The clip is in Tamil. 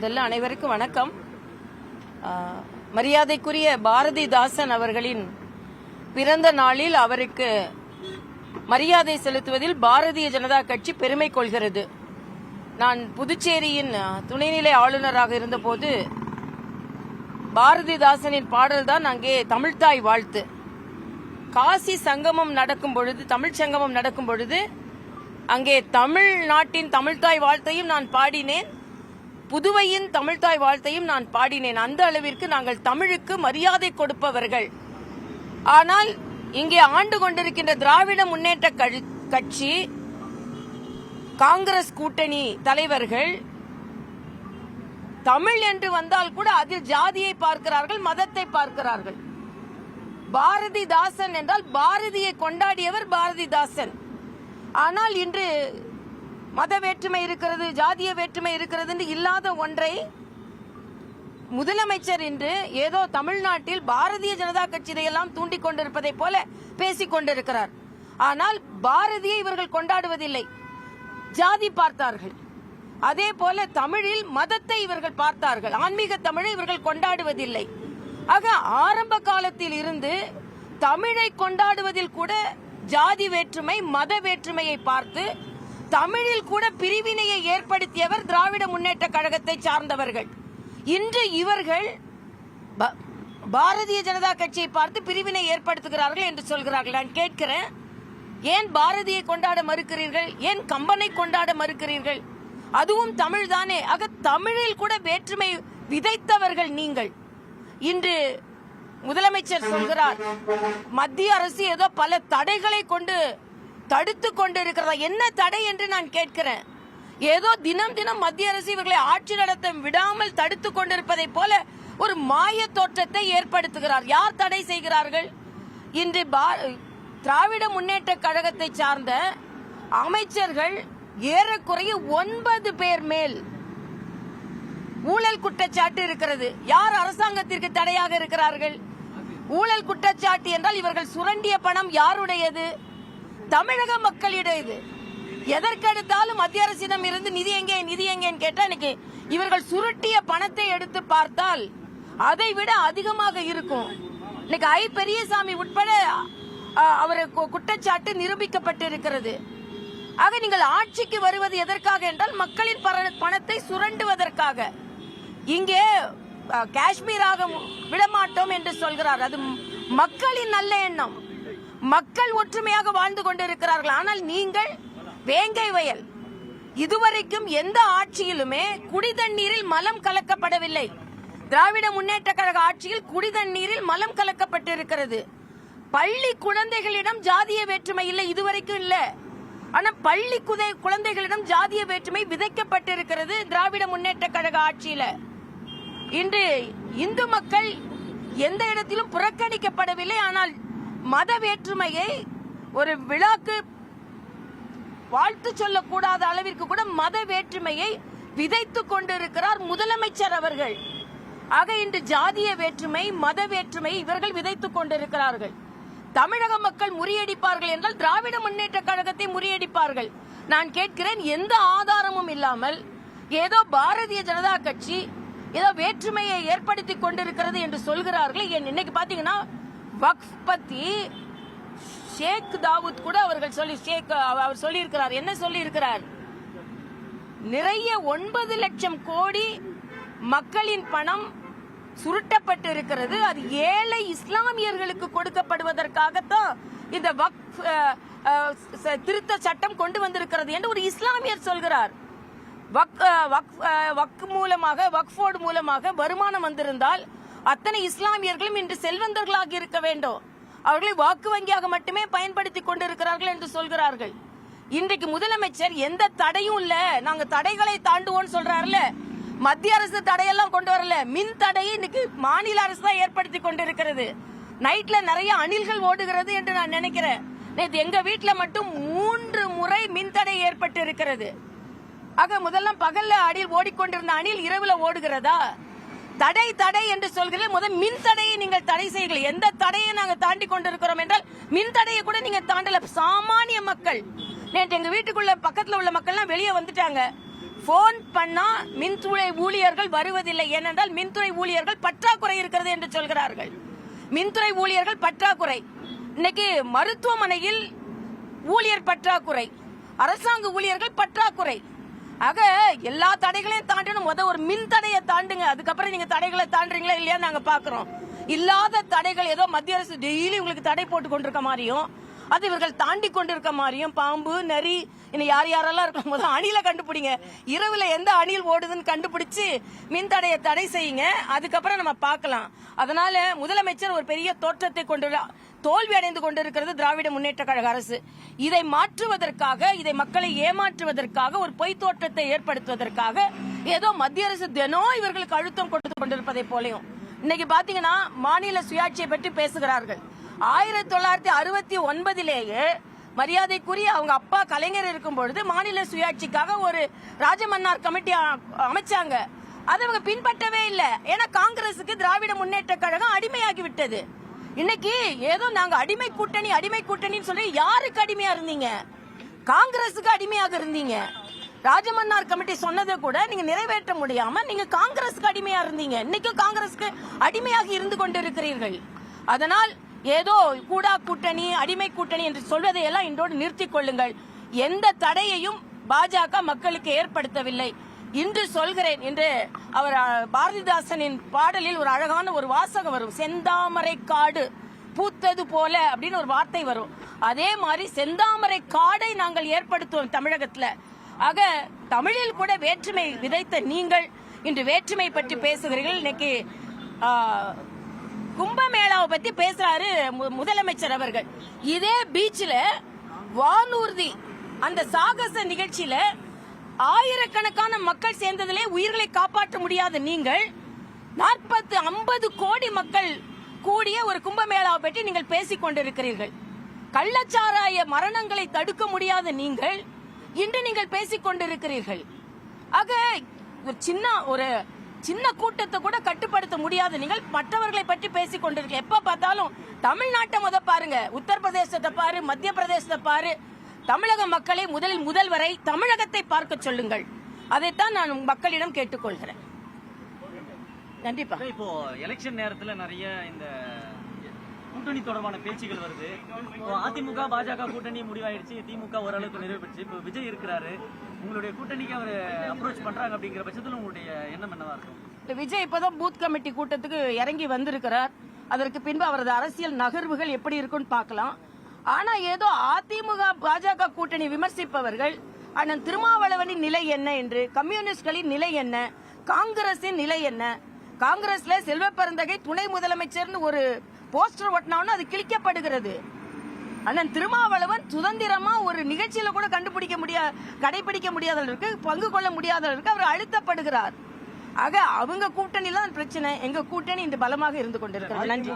இதெல்லாம் அனைவருக்கும் வணக்கம். மரியாதைக்குரிய பாரதிதாசன் அவர்களின் பிறந்த நாளில் அவருக்கு மரியாதை செலுத்துவதில் பாரதிய ஜனதா கட்சி பெருமை கொள்கிறது. நான் புதுச்சேரியின் துணைநிலை ஆளுநராக இருந்தபோது பாரதிதாசனின் பாடல்தான் அங்கே தமிழ்த்தாய் வாழ்த்து. காசி சங்கமம் நடக்கும் பொழுது, தமிழ் சங்கமம் நடக்கும் பொழுது அங்கே தமிழ்நாட்டின் தமிழ்த்தாய் வாழ்த்தையும் நான் பாடினேன், புதுவையின் தமிழ்த்தாய் வாழ்த்தையும் நான் பாடினேன். அந்த அளவிற்கு நாங்கள் தமிழுக்கு மரியாதை கொடுப்பவர்கள். ஆனால் இங்கே ஆண்டு கொண்டிருக்கின்ற திராவிட முன்னேற்ற கட்சி, காங்கிரஸ் கூட்டணி தலைவர்கள் தமிழ் என்று வந்தால் கூட அதில் ஜாதியை பார்க்கிறார்கள், மதத்தை பார்க்கிறார்கள். பாரதிதாசன் என்றால் பாரதியை கொண்டாடியவர் பாரதிதாசன். ஆனால் இன்று மத வேற்றுமை இருக்கிறது, ஜாதிய வேற்றுமை இருக்கிறது என்று இல்லாத ஒன்றை முதலமைச்சர் இன்று ஏதோ தமிழ்நாட்டில் பாரதிய ஜனதா கட்சியெல்லாம் தூண்டிக் கொண்டிருப்பதை போல பேசிக் கொண்டிருக்கிறார். ஆனால் பாரதியை இவர்கள் கொண்டாடுவதில்லை, ஜாதி பார்த்தார்கள். அதே போல தமிழில் மதத்தை இவர்கள் பார்த்தார்கள், ஆன்மீக தமிழை இவர்கள் கொண்டாடுவதில்லை. ஆக ஆரம்ப காலத்தில் இருந்து தமிழை கொண்டாடுவதில் கூட ஜாதி வேற்றுமை, மத வேற்றுமையை பார்த்து தமிழில் கூட பிரிவினையை ஏற்படுத்தியவர் திராவிட முன்னேற்ற கழகத்தை சார்ந்தவர்கள். இன்று இவர்கள் பாரதிய ஜனதா கட்சியை பார்த்து பிரிவினை ஏற்படுத்துகிறார்கள் என்று சொல்கிறார்கள். நான் கேட்கிறேன், ஏன் பாரதியை கொண்டாட மறுக்கிறீர்கள்? ஏன் கம்பனை கொண்டாட மறுக்கிறீர்கள்? அதுவும் தமிழ் தானே. ஆக தமிழில் கூட வேற்றுமை விதைத்தவர்கள் நீங்கள். இன்று முதலமைச்சர் சொல்கிறார், மத்திய அரசு ஏதோ பல தடைகளை கொண்டு தடுத்து கொண்டிருக்கிறதா? என்ன தடை என்று நான் கேட்கிறேன். ஏதோ தினம் தினம் மத்திய அரசு இவர்களை ஆட்சி நடத்த விடாமல் தடுத்து கொண்டிருப்பதை போல ஒரு மாய தோற்றத்தை ஏற்படுத்துகிறார். யார் தடை செய்கிறார்கள்? இன்று திராவிட முன்னேற்ற கழகத்தை சார்ந்த அமைச்சர்கள் ஏறக்குறைய 9 பேர் மேல் ஊழல் குற்றச்சாட்டு இருக்கிறது. யார் அரசாங்கத்திற்கு தடையாக இருக்கிறார்கள்? ஊழல் குற்றச்சாட்டு என்றால் இவர்கள் சுரண்டிய பணம் யாருடையது? தமிழக மக்களிடையது. எதற்கெடுத்தாலும் மத்திய அரசிடம் இருந்து நிதி எங்கேன்னு கேட்டா இன்னைக்கு இவர்கள் சுருட்டிய பணத்தை எடுத்து பார்த்தால் அதை விட அதிகமாக இருக்கும். இன்னைக்கு ஐ பெரியசாமி உட்பட அவருக்கு குற்றச்சாட்டு நிரூபிக்கப்பட்டிருக்கிறது. ஆக நீங்கள் ஆட்சிக்கு வருவது எதற்காக என்றால் மக்களின் பணத்தை சுரண்டுவதற்காக. இங்கே காஷ்மீராக விடமாட்டோம் என்று சொல்கிறார். அது மக்களின் நல்ல எண்ணம், மக்கள் ஒற்றுமையாக வாழ்ந்து கொண்டிருக்கிறார்கள். ஆனால் நீங்கள் வேங்கை வயல். இதுவரைக்கும் எந்த ஆட்சியிலுமே குடிதண்ணீரில் மலம் கலக்கப்படவில்லை. திராவிட முன்னேற்ற கழக ஆட்சியில் குடிதண்ணீரில் மலம் கலக்கப்பட்டிருக்கிறது. பள்ளி குழந்தைகளிடம் ஜாதிய வேற்றுமை இல்லை, இதுவரைக்கும் இல்ல. ஆனா பள்ளி குழந்தைகளிடம் ஜாதிய வேற்றுமை விதைக்கப்பட்டிருக்கிறது திராவிட முன்னேற்ற கழக ஆட்சியில. இன்று இந்து மக்கள் எந்த இடத்திலும் புறக்கணிக்கப்படவில்லை. ஆனால் மத வேற்றுமையை ஒரு விழாக்கு வாழ்த்து சொல்லக்கூடாத அளவிற்கு கூட மத வேற்றுமையை விதைத்துக் கொண்டிருக்கிறார் முதலமைச்சர் அவர்கள். ஆக இன்று ஜாதிய வேற்றுமை, மத வேற்றுமை இவர்கள் விதைத்துக் கொண்டிருக்கிறார்கள். தமிழக மக்கள் முறியடிப்பார்கள் என்றால் திராவிட முன்னேற்ற கழகத்தை முறியடிப்பார்கள். நான் கேட்கிறேன், எந்த ஆதாரமும் இல்லாமல் ஏதோ பாரதிய ஜனதா கட்சி ஏதோ வேற்றுமையை ஏற்படுத்தி கொண்டிருக்கிறது என்று சொல்கிறார்கள். இன்னைக்கு பாத்தீங்கன்னா வக்ஃப் பத்தி ஷேக் தாவூத் கூட அவர் சொல்லி இருக்கிறார். என்ன சொல்லி இருக்கிறார்? நிறைய 9 லட்சம் கோடி மக்களின் பணம் சுருட்டப்பட்டு இருக்கிறது. அது ஏழை இஸ்லாமியர்களுக்கு கொடுக்கப்படுவதற்காகத்தான் இந்த வக்ஃப் திருத்த சட்டம் கொண்டு வந்திருக்கிறது என்று ஒரு இஸ்லாமியர் சொல்கிறார். வக்ஃபோர்டு மூலமாக வருமானம் வந்திருந்தால் அத்தனை இஸ்லாமியர்களும் இன்று செல்வந்தர்களாக இருக்க வேண்டும். அவர்களை வாக்கு வங்கியாக மட்டுமே பயன்படுத்திக் கொண்டிருக்கிறார்கள் என்று சொல்கிறார்கள். இன்றைக்கு முதலமைச்சர் எந்த தடையும் இல்ல, நாங்க தடைகளை தாண்டுவோம் சொல்றாருல. மத்திய அரசு தடையெல்லாம் கொண்டு வரல, மின் தடையை இன்னைக்கு மாநில அரசு தான் ஏற்படுத்தி கொண்டிருக்கிறது. நைட்ல நிறைய அணில்கள் ஓடுகிறது என்று நான் நினைக்கிறேன். நேற்று எங்க வீட்டுல மட்டும் 3 முறை மின் தடை ஏற்பட்டு இருக்கிறது. ஆக முதல்லாம் பகல்ல அடியில் ஓடிக்கொண்டிருந்த அணில் இரவுல ஓடுகிறதா? தடை தடை என்று சொல்கிறீர்கள். முதல் மின் தடையை நீங்கள் தடை செய்யுங்கள். எந்த தடையை நாங்கள் தாண்டி கொண்டிருக்கிறோம் என்றால் மின் தடையை கூட நீங்க தாண்டல. சாமானிய மக்கள் நேற்று எங்க வீட்டுக்குள்ள பக்கத்துல உள்ள மக்கள்லாம் வெளியே வந்துட்டாங்க. போன் பண்ணா மின்துறை ஊழியர்கள் வருவதில்லை. ஏனென்றால் மின்துறை ஊழியர்கள் பற்றாக்குறை இருக்கிறது என்று சொல்கிறார்கள். மின்துறை ஊழியர்கள் பற்றாக்குறை. இன்னைக்கு மருத்துவமனையில் ஊழியர் பற்றாக்குறை, அரசாங்க ஊழியர்கள் பற்றாக்குறை. ஆக எல்லா தடைகளையும் தாண்டணும். ஒரு மின் தடையை தாண்டுங்க, அதுக்கப்புறம் நீங்க தடைகளை தாண்டுறீங்களா இல்லையா நாங்க பாக்குறோம். இல்லாத தடைகள் ஏதோ மத்திய அரசு டெய்லி உங்களுக்கு தடை போட்டு கொண்டிருக்க மாதிரியும், அது இவர்கள் தாண்டி கொண்டிருக்க மாதிரியும், பாம்பு நரி இன்னும் யார் யாரெல்லாம் இருக்கும் போது அணில கண்டுபிடிங்க, இரவுல எந்த அணில் ஓடுதுன்னு கண்டுபிடிச்சு மின் தடையை தடை செய்யுங்க, அதுக்கப்புறம் நம்ம பார்க்கலாம். அதனால முதலமைச்சர் ஒரு பெரிய தோற்றத்தை கொண்டு தோல்வி அடைந்து கொண்டிருக்கிறது திராவிட முன்னேற்ற கழக அரசு. இதை மாற்றுவதற்காக, இதை மக்களை ஏமாற்றுவதற்காக, ஒரு பொய் தோற்றத்தை ஏற்படுத்துவதற்காக ஏதோ மத்திய அரசு தினம் இவர்களுக்கு அழுத்தம் கொடுத்து கொண்டிருப்பதை போலையும் இன்னைக்கு பாத்தீங்கன்னா மாநில சுயாட்சியை பற்றி பேசுகிறார்கள். 1969 மரியாதைக்குரிய அவங்க அப்பா கலைஞர் இருக்கும் பொழுது மாநில சுயாட்சிக்காக ஒரு ராஜமன்னார் கமிட்டி அமைச்சாங்க. அதை அவங்க பின்பற்றவே இல்லை. ஏன்னா காங்கிரசுக்கு திராவிட முன்னேற்ற கழகம் அடிமையாகி விட்டது. இன்னைக்கு ஏதோ நாங்க அடிமை கூட்டணி சொல்லி யாருக்கு அடிமையா இருந்தீங்க? காங்கிரசுக்கு அடிமையாக இருந்தீங்க. ராஜமன்னார் கமிட்டி சொன்னதை கூட நீங்க நிறைவேற்ற முடியாம நீங்க காங்கிரசுக்கு அடிமையா இருந்தீங்க. இன்னைக்கும் காங்கிரசுக்கு அடிமையாக இருந்து கொண்டிருக்கிறீர்கள். அதனால் ஏதோ கூடா கூட்டணி, அடிமை கூட்டணி என்று சொல்வதை எல்லாம் இன்றோடு நிறுத்திக் கொள்ளுங்கள். எந்த தடையையும் பாஜக மக்களுக்கு ஏற்படுத்தவில்லை. இன்று சொல்கிறேன் என்று அவர் பாரதிதாசனின் பாடலில் ஒரு அழகான ஒரு வாசகம் வரும், செந்தாமரை காடு பூத்தது போல அப்படின்னு ஒரு வார்த்தை வரும். அதே மாதிரி செந்தாமரை காடை நாங்கள் ஏற்படுத்துவோம் தமிழகத்துல. ஆக தமிழில் கூட வேற்றுமை விதைத்த நீங்கள் இன்று வேற்றுமை பற்றி பேசுகிறீர்கள். இன்னைக்கு கும்பமேளாவை பத்தி பேசுறாரு முதலமைச்சர் அவர்கள். இதே பீச்ல வானூர்தி அந்த சாகச நிகழ்ச்சியில ஆயிரக்கணக்கான மக்கள் சேர்ந்ததிலே உயிர்களை காப்பாற்ற முடியாத நீங்கள் 40-50 கோடி மக்கள் கூடிய ஒரு கும்பமேளாவை பற்றி நீங்கள் பேசிக் கொண்டிருக்கிறீர்கள். கள்ளச்சாராய மரணங்களை தடுக்க முடியாத நீங்கள் இன்று நீங்கள் பேசிக் கொண்டிருக்கிறீர்கள். ஆக ஒரு சின்ன கூட்டத்தை கூட கட்டுப்படுத்த முடியாத நீங்கள் மற்றவர்களை பற்றி பேசிக் கொண்டிருக்க. எப்ப பார்த்தாலும் தமிழ்நாட்டை பாருங்க, உத்தரப்பிரதேசத்தை பாரு, மத்திய பிரதேசத்தை பாரு. தமிழக மக்களை முதல்வரை தமிழகத்தை பார்க்க சொல்லுங்கள். அதைத்தான் நான் மக்களிடம் கேட்டுக்கொள்கிறேன். கண்டிப்பா இப்போ எலெக்ஷன் நேரத்துல நிறைய இந்த கூட்டணி தொடர்பான பேச்சுகள் வருது. அதிமுக பாஜக கூட்டணி முடிவாயிடுச்சு, திமுக ஓரளவுக்கு நிறைவு பெற்று இப்போ விஜய் இருக்கிறாரு. உங்களுடைய கூட்டணிக்கு அவர் அப்ரோச் பண்றாங்க அப்படிங்கிற பட்சத்தில் உங்களுடைய எண்ணம் என்னவா இருக்கும்? விஜய் இப்பதான் பூத் கமிட்டி கூட்டத்துக்கு இறங்கி வந்திருக்கிறார். அதற்கு பின்பு அவரது அரசியல் நகர்வுகள் எப்படி இருக்குன்னு பார்க்கலாம். ஆனா ஏதோ அதிமுக பாஜக கூட்டணி விமர்சிப்பவர்கள் அண்ணன் திருமாவளவனின் நிலை என்ன என்று, கம்யூனிஸ்ட்களின் நிலை என்ன, காங்கிரசின் நிலை என்ன, காங்கிரஸ்ல செல்வ பெருந்தகை துணை முதலமைச்சர்னு ஒரு போஸ்டர் ஒட்டினாலும் அது கிழிக்கப்படுகிறது. அண்ணன் திருமாவளவன் சுதந்திரமா ஒரு நிகழ்ச்சியில கூட கடைபிடிக்க முடியாதவர்களுக்கு, பங்கு கொள்ள முடியாதவர்களுக்கு அவர் அழுத்தப்படுகிறார். ஆக அவங்க கூட்டணியில தான் பிரச்சனை. எங்க கூட்டணி இன்று பலமாக இருந்து கொண்டிருக்கிறது. நன்றி.